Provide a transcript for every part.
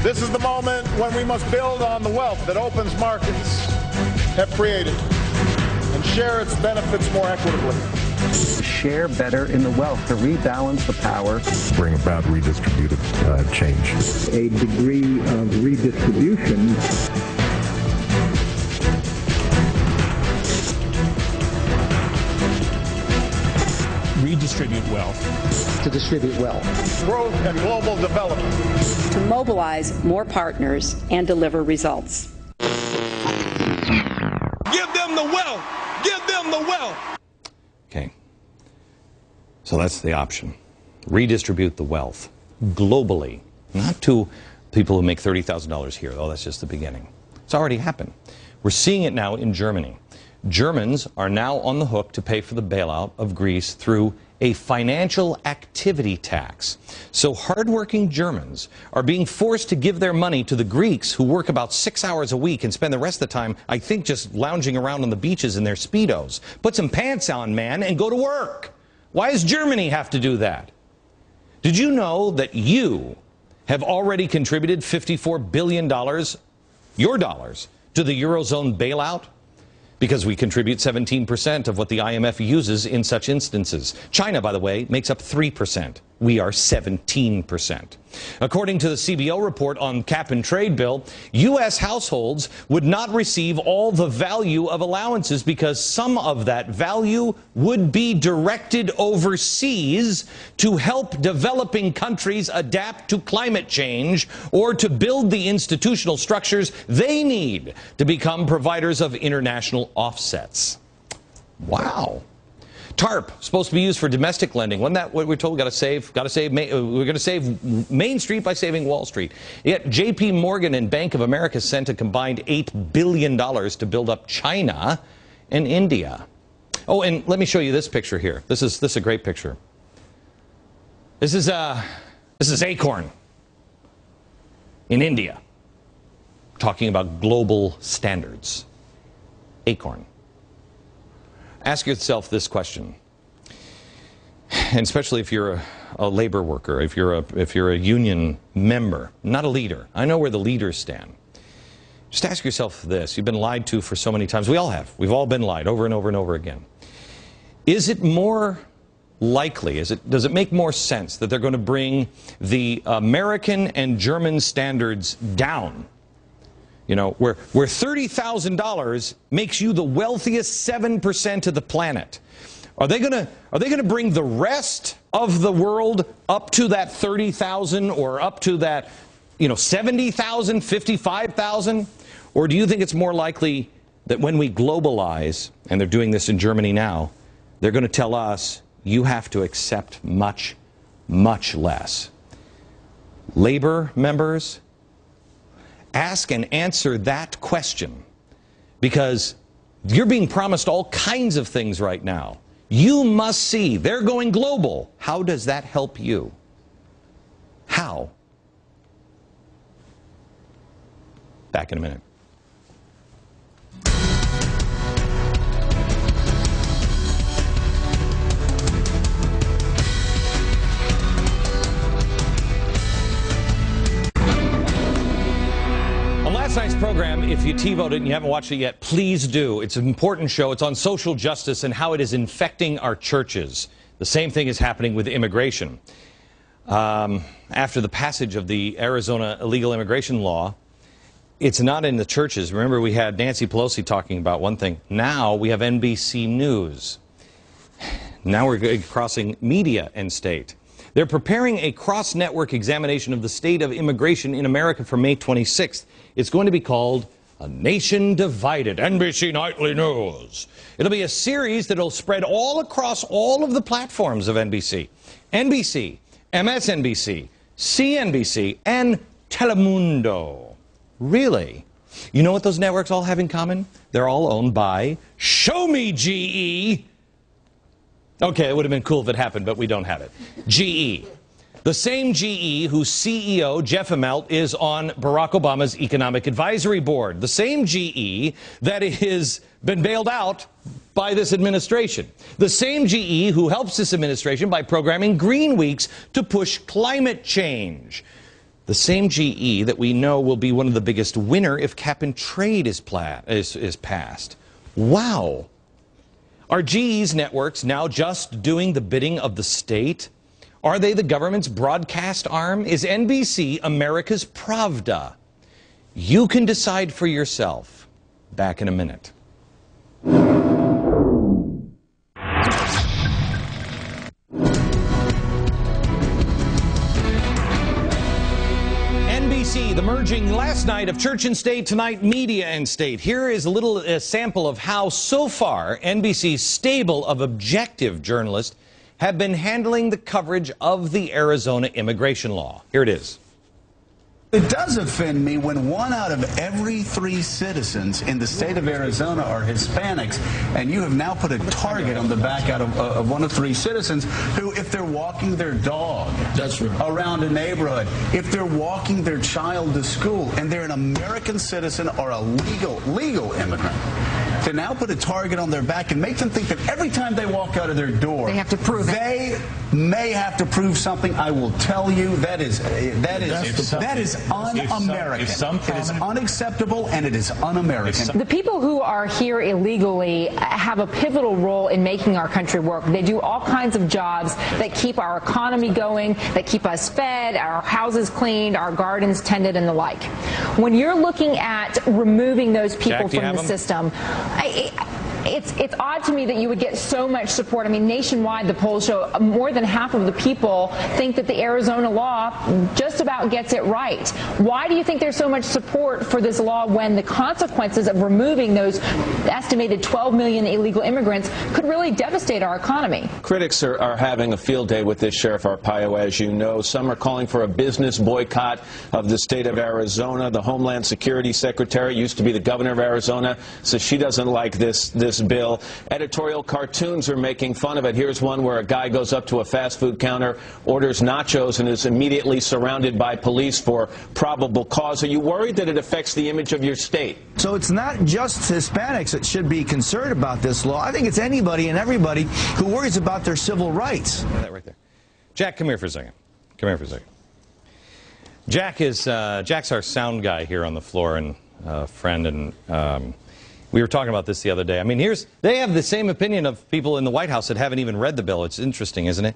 This is the moment when we must build on the wealth that open markets have created and share its benefits more equitably. Share better in the wealth to rebalance the power. Bring about redistributive change. A degree of redistribution. Redistribute wealth. To distribute wealth. Growth and global development. To mobilize more partners and deliver results. Give them the wealth. Give them the wealth. Okay. So that's the option. Redistribute the wealth globally, not to people who make $30,000 here. Oh, that's just the beginning. It's already happened. We're seeing it now in Germany. Germans are now on the hook to pay for the bailout of Greece through a financial activity tax. So hardworking Germans are being forced to give their money to the Greeks, who work about 6 hours a week and spend the rest of the time, I think, just lounging around on the beaches in their Speedos. Put some pants on, man, and go to work. Why does Germany have to do that? Did you know that you have already contributed $54 billion, your dollars, to the Eurozone bailout? Because we contribute 17% of what the IMF uses in such instances. China, by the way, makes up 3%. We are 17%. According to the CBO report on cap and trade bill, U.S. households would not receive all the value of allowances because some of that value would be directed overseas to help developing countries adapt to climate change or to build the institutional structures they need to become providers of international offsets. Wow. TARP, supposed to be used for domestic lending. Wasn't that what we're told? We're going to save Main Street by saving Wall Street. Yet JP Morgan and Bank of America sent a combined $8 billion to build up China and India. Oh, and let me show you this picture here. This is a great picture. This is Acorn in India, talking about global standards. Acorn. Ask yourself this question, and especially if you're a labor worker, if you're a union member, not a leader. I know where the leaders stand. Just ask yourself this. You've been lied to for so many times. We all have. We've all been lied over and over and over again. Is it more likely, does it make more sense that they're going to bring the American and German standards down? You know, where $30,000 makes you the wealthiest 7% of the planet. Are they going to bring the rest of the world up to that 30,000 or up to that, 70,000, 55,000? Or do you think it's more likely that when we globalize, and they're doing this in Germany now, they're going to tell us you have to accept much, much less? Labor members, ask and answer that question, because you're being promised all kinds of things right now. You must see they're going global. How does that help you? How? Back in a minute. Last night's program, if you TiVoed it and you haven't watched it yet, please do. It's an important show. It's on social justice and how it is infecting our churches. The same thing is happening with immigration. After the passage of the Arizona illegal immigration law, it's not in the churches. Remember, we had Nancy Pelosi talking about one thing. Now we have NBC News. Now we're crossing media and state. They're preparing a cross-network examination of the state of immigration in America for May 26th. It's going to be called A Nation Divided, NBC Nightly News. It'll be a series that will spread all across all of the platforms of NBC. NBC, MSNBC, CNBC, and Telemundo. Really? You know what those networks all have in common? They're all owned by Show Me GE. Okay, it would have been cool if it happened, but we don't have it. GE. The same GE whose CEO, Jeff Immelt, is on Barack Obama's Economic Advisory Board. The same GE that has been bailed out by this administration. The same GE who helps this administration by programming Green Weeks to push climate change. The same GE that we know will be one of the biggest winner if cap and trade is passed. Wow. Are GE's networks now just doing the bidding of the state? Are they the government's broadcast arm? Is NBC America's Pravda? You can decide for yourself. Back in a minute. NBC, the merging last night of church and state, tonight media and state. Here is a little sample of how, so far, NBC's stable of objective journalists have been handling the coverage of the Arizona immigration law. Here it is. It does offend me when 1 out of every 3 citizens in the state of Arizona are Hispanics, and you have now put a target on the back out of 1 of 3 citizens who, if they're walking their dog around a neighborhood, if they're walking their child to school, and they're an American citizen or a legal immigrant, to now put a target on their back and make them think that every time they walk out of their door, they have to prove it. They may have to prove something. I will tell you that is un-American. It is unacceptable, and it is un-American. The people who are here illegally have a pivotal role in making our country work. They do all kinds of jobs that keep our economy going, that keep us fed, our houses cleaned, our gardens tended, and the like. When you're looking at removing those people from the system, it's odd to me that you would get so much support. I mean, nationwide, the polls show more than half of the people think that the Arizona law just about gets it right. Why do you think there's so much support for this law when the consequences of removing those estimated 12 million illegal immigrants could really devastate our economy? Critics are having a field day with this, Sheriff Arpaio, as you know. Some are calling for a business boycott of the state of Arizona. The Homeland Security Secretary, used to be the governor of Arizona, says she doesn't like this bill. Editorial cartoons are making fun of it. Here's one where a guy goes up to a fast food counter, orders nachos, and is immediately surrounded by police for probable cause. Are you worried that it affects the image of your state? So it's not just Hispanics that should be concerned about this law. I think it's anybody and everybody who worries about their civil rights. That right there. Jack, come here for a second. Come here for a second. Jack's our sound guy here on the floor, and friend, and we were talking about this the other day. I mean, they have the same opinion of people in the White House that haven't even read the bill. It's interesting, isn't it?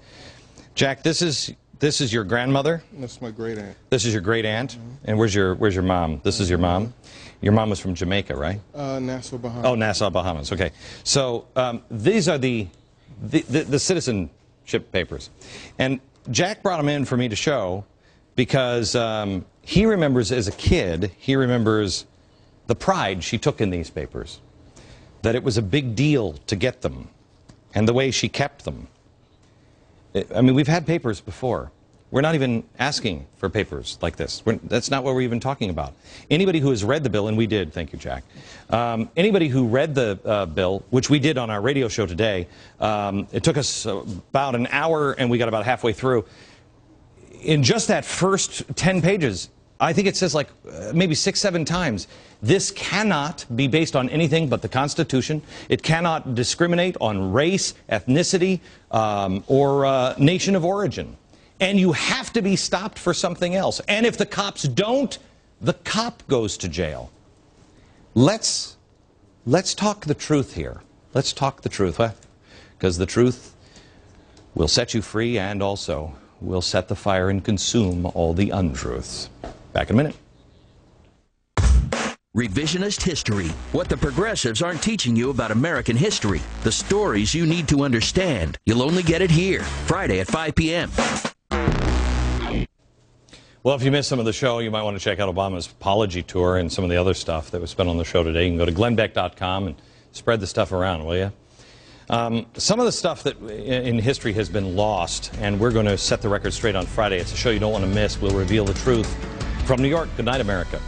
Jack, this is your grandmother? That's my great aunt. This is your great aunt? Mm-hmm. And where's your mom? This is your mom? Your mom was from Jamaica, right? Nassau, Bahamas. Oh, Nassau, Bahamas. Okay. So these are the citizenship papers. And Jack brought them in for me to show because he remembers as a kid, he remembers the pride she took in these papers, that it was a big deal to get them, and the way she kept them. I mean, we've had papers before. We're not even asking for papers like this. That's not what we're even talking about. Anybody who has read the bill, and we did, thank you, Jack. Anybody who read the bill, which we did on our radio show today, it took us about an hour, and we got about halfway through. In just that first 10 pages, I think it says like maybe 6, 7 times, this cannot be based on anything but the Constitution. It cannot discriminate on race, ethnicity, or nation of origin. And you have to be stopped for something else. And if the cops don't, the cop goes to jail. Let's talk the truth here. Let's talk the truth, because the truth will set you free and also will set the fire and consume all the untruths. Back in a minute. Revisionist history. What the progressives aren't teaching you about American history. The stories you need to understand. You'll only get it here. Friday at 5 p.m. Well, if you missed some of the show, you might want to check out Obama's apology tour and some of the other stuff that was spent on the show today. You can go to glennbeck.com and spread the stuff around, will you? Some of the stuff that in history has been lost, and we're going to set the record straight on Friday. It's a show you don't want to miss. We'll reveal the truth. From New York, good night, America.